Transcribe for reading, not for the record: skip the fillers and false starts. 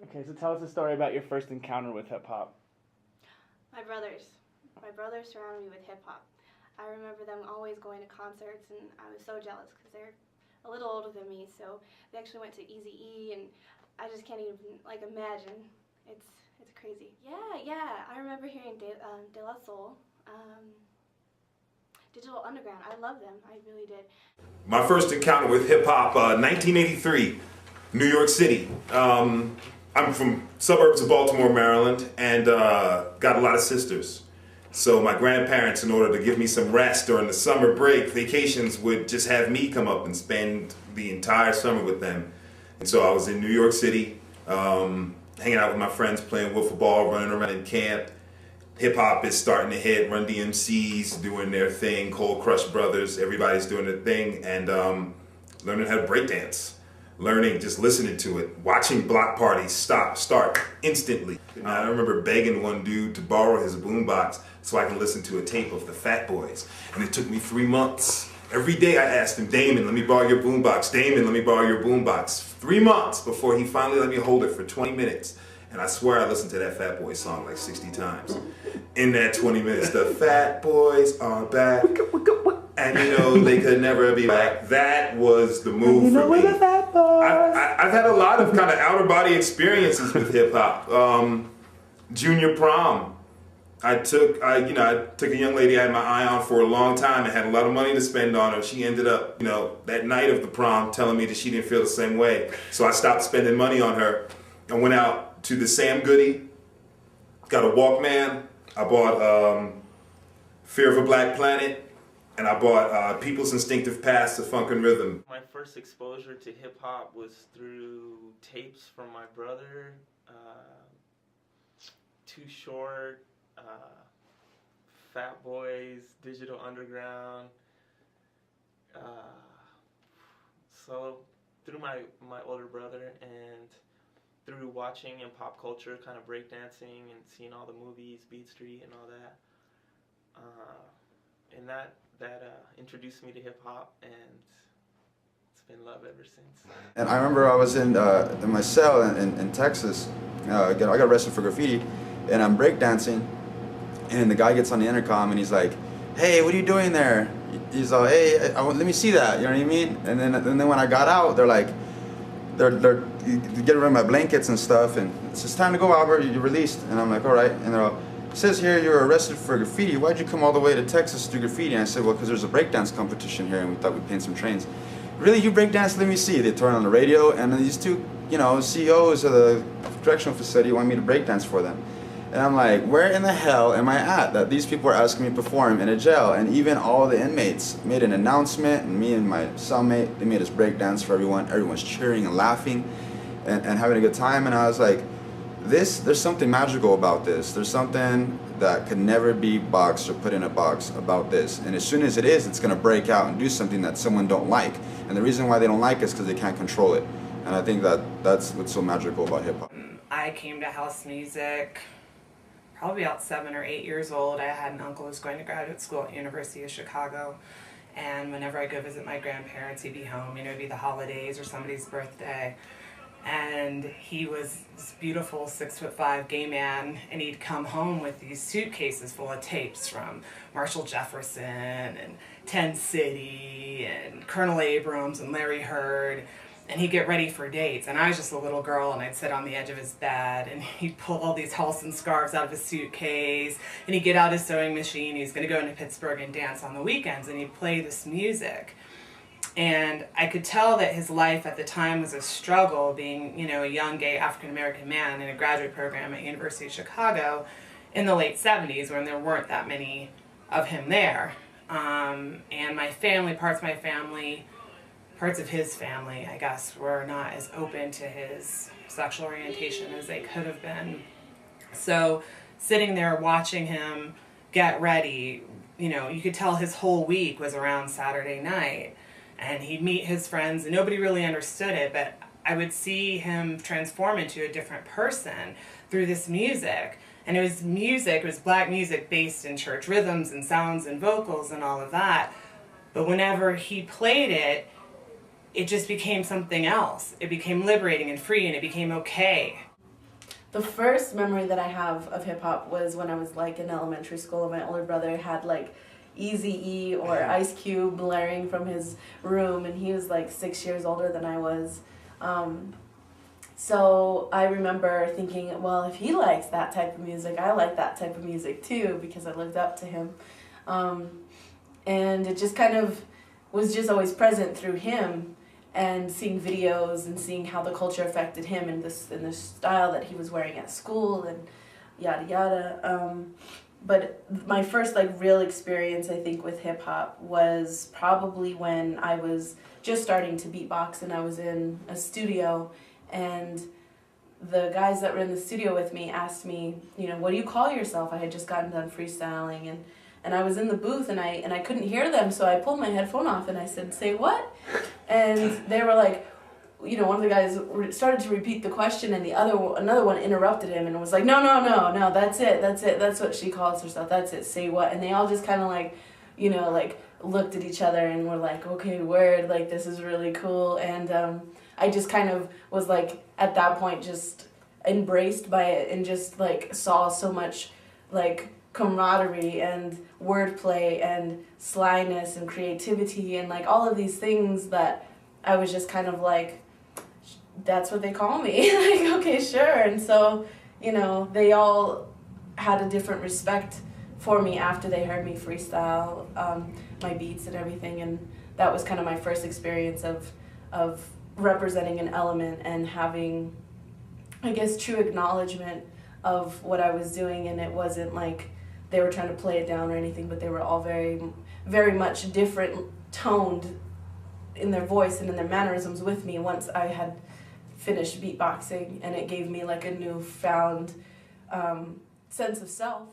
Okay, so tell us a story about your first encounter with hip-hop. My brothers. My brothers surrounded me with hip-hop. I remember them always going to concerts, and I was so jealous because they're a little older than me, so they actually went to Eazy-E, and I just can't even, imagine. It's crazy. Yeah, I remember hearing De La Soul, Digital Underground. I love them, I really did. My first encounter with hip-hop, 1983, New York City. I'm from suburbs of Baltimore, Maryland, and got a lot of sisters. So my grandparents, in order to give me some rest during the summer break, vacations, would just have me come up and spend the entire summer with them. And so I was in New York City, hanging out with my friends, playing wiffle ball, running around in camp. Hip-hop is starting to hit, Run DMC's doing their thing, Cold Crush Brothers, everybody's doing their thing, and learning how to breakdance. Learning, just listening to it, watching block parties start instantly. I remember begging one dude to borrow his boombox so I can listen to a tape of the Fat Boys. And it took me 3 months. Every day I asked him, Damon, let me borrow your boombox. Damon, let me borrow your boombox. 3 months before he finally let me hold it for 20 minutes. And I swear I listened to that Fat Boys song like 60 times. In that 20 minutes, the Fat Boys are back. And you know, they could never be back. That was the move for me. I've had a lot of kind of outer body experiences with hip hop. Junior prom. I took a young lady I had my eye on for a long time and had a lot of money to spend on her. She ended up, that night of the prom telling me that she didn't feel the same way. So I stopped spending money on her and went out to the Sam Goody, got a Walkman. I bought Fear of a Black Planet. And I bought People's Instinctive Paths to Funk and Rhythm. My first exposure to hip-hop was through tapes from my brother, Too Short, Fat Boys, Digital Underground. So through my older brother and through watching in pop culture, kind of breakdancing and seeing all the movies, Beat Street and all that. And that introduced me to hip-hop, and it's been love ever since. And I remember I was in my cell in Texas. I got arrested for graffiti, and I'm breakdancing, and the guy gets on the intercom, and he's like, "Hey, what are you doing there?" He's like, "Hey, let me see that." You know what I mean? And then when I got out, they're getting rid of my blankets and stuff, and it's time to go, Albert. You're released. And I'm like, "All right." And they're all, "It says here you're arrested for graffiti. Why'd you come all the way to Texas to do graffiti?" And I said, "Well, because there's a breakdance competition here, and we thought we'd paint some trains." "Really, you breakdance? Let me see." They turn on the radio, and these two, CEOs of the correctional facility want me to breakdance for them. And I'm like, where in the hell am I at that these people are asking me to perform in a jail? And even all the inmates made an announcement, and me and my cellmate, they made us breakdance for everyone. Everyone's cheering and laughing and having a good time. And I was like, there's something magical about this. There's something that could never be boxed or put in a box about this. And as soon as it is, it's going to break out and do something that someone don't like. And the reason why they don't like it is because they can't control it. And I think that's what's so magical about hip-hop. I came to house music probably about 7 or 8 years old. I had an uncle who was going to graduate school at the University of Chicago. And whenever I go visit my grandparents, he'd be home, it'd be the holidays or somebody's birthday. And he was this beautiful 6'5" gay man, and he'd come home with these suitcases full of tapes from Marshall Jefferson and 10 City and Colonel Abrams and Larry Heard, and he'd get ready for dates. And I was just a little girl, and I'd sit on the edge of his bed, and he'd pull all these Halston scarves out of his suitcase, and he'd get out his sewing machine. He was going to go into Pittsburgh and dance on the weekends, and he'd play this music. And I could tell that his life at the time was a struggle, being, a young gay African-American man in a graduate program at University of Chicago in the late 70s, when there weren't that many of him there. And my family, parts of his family, I guess, were not as open to his sexual orientation as they could have been. So sitting there watching him get ready, you could tell his whole week was around Saturday night. And he'd meet his friends, and nobody really understood it, but I would see him transform into a different person through this music. And it was black music based in church rhythms and sounds and vocals and all of that. But whenever he played it, it just became something else. It became liberating and free, and it became okay. The first memory that I have of hip hop was when I was like in elementary school, and my older brother had like Eazy-E or Ice Cube blaring from his room, and he was like 6 years older than I was. So I remember thinking, well, if he likes that type of music, I like that type of music too, because I looked up to him. And it just kind of was just always present through him, and seeing videos and seeing how the culture affected him in the style that he was wearing at school and yada yada. But my first like real experience, I think, with hip hop was probably when I was just starting to beatbox, and I was in a studio, and the guys that were in the studio with me asked me, you know, what do you call yourself? I had just gotten done freestyling, and I was in the booth, and I couldn't hear them, so I pulled my headphone off and I said, say what? And they were like, you know, one of the guys started to repeat the question, and another one interrupted him and was like, no, that's it, that's what she calls herself, that's it, say what? And they all just kind of like, you know, like looked at each other and were like, okay, word, like this is really cool. And I just kind of was like, at that point, just embraced by it, and just like saw so much like camaraderie and wordplay and slyness and creativity and like all of these things that I was just kind of like, that's what they call me. Like, okay, sure. And so, you know, they all had a different respect for me after they heard me freestyle my beats and everything. And that was kind of my first experience of representing an element and having, I guess, true acknowledgement of what I was doing. And it wasn't like they were trying to play it down or anything, but they were all very, very much different toned in their voice and in their mannerisms with me once I had finished beatboxing, and it gave me like a newfound sense of self.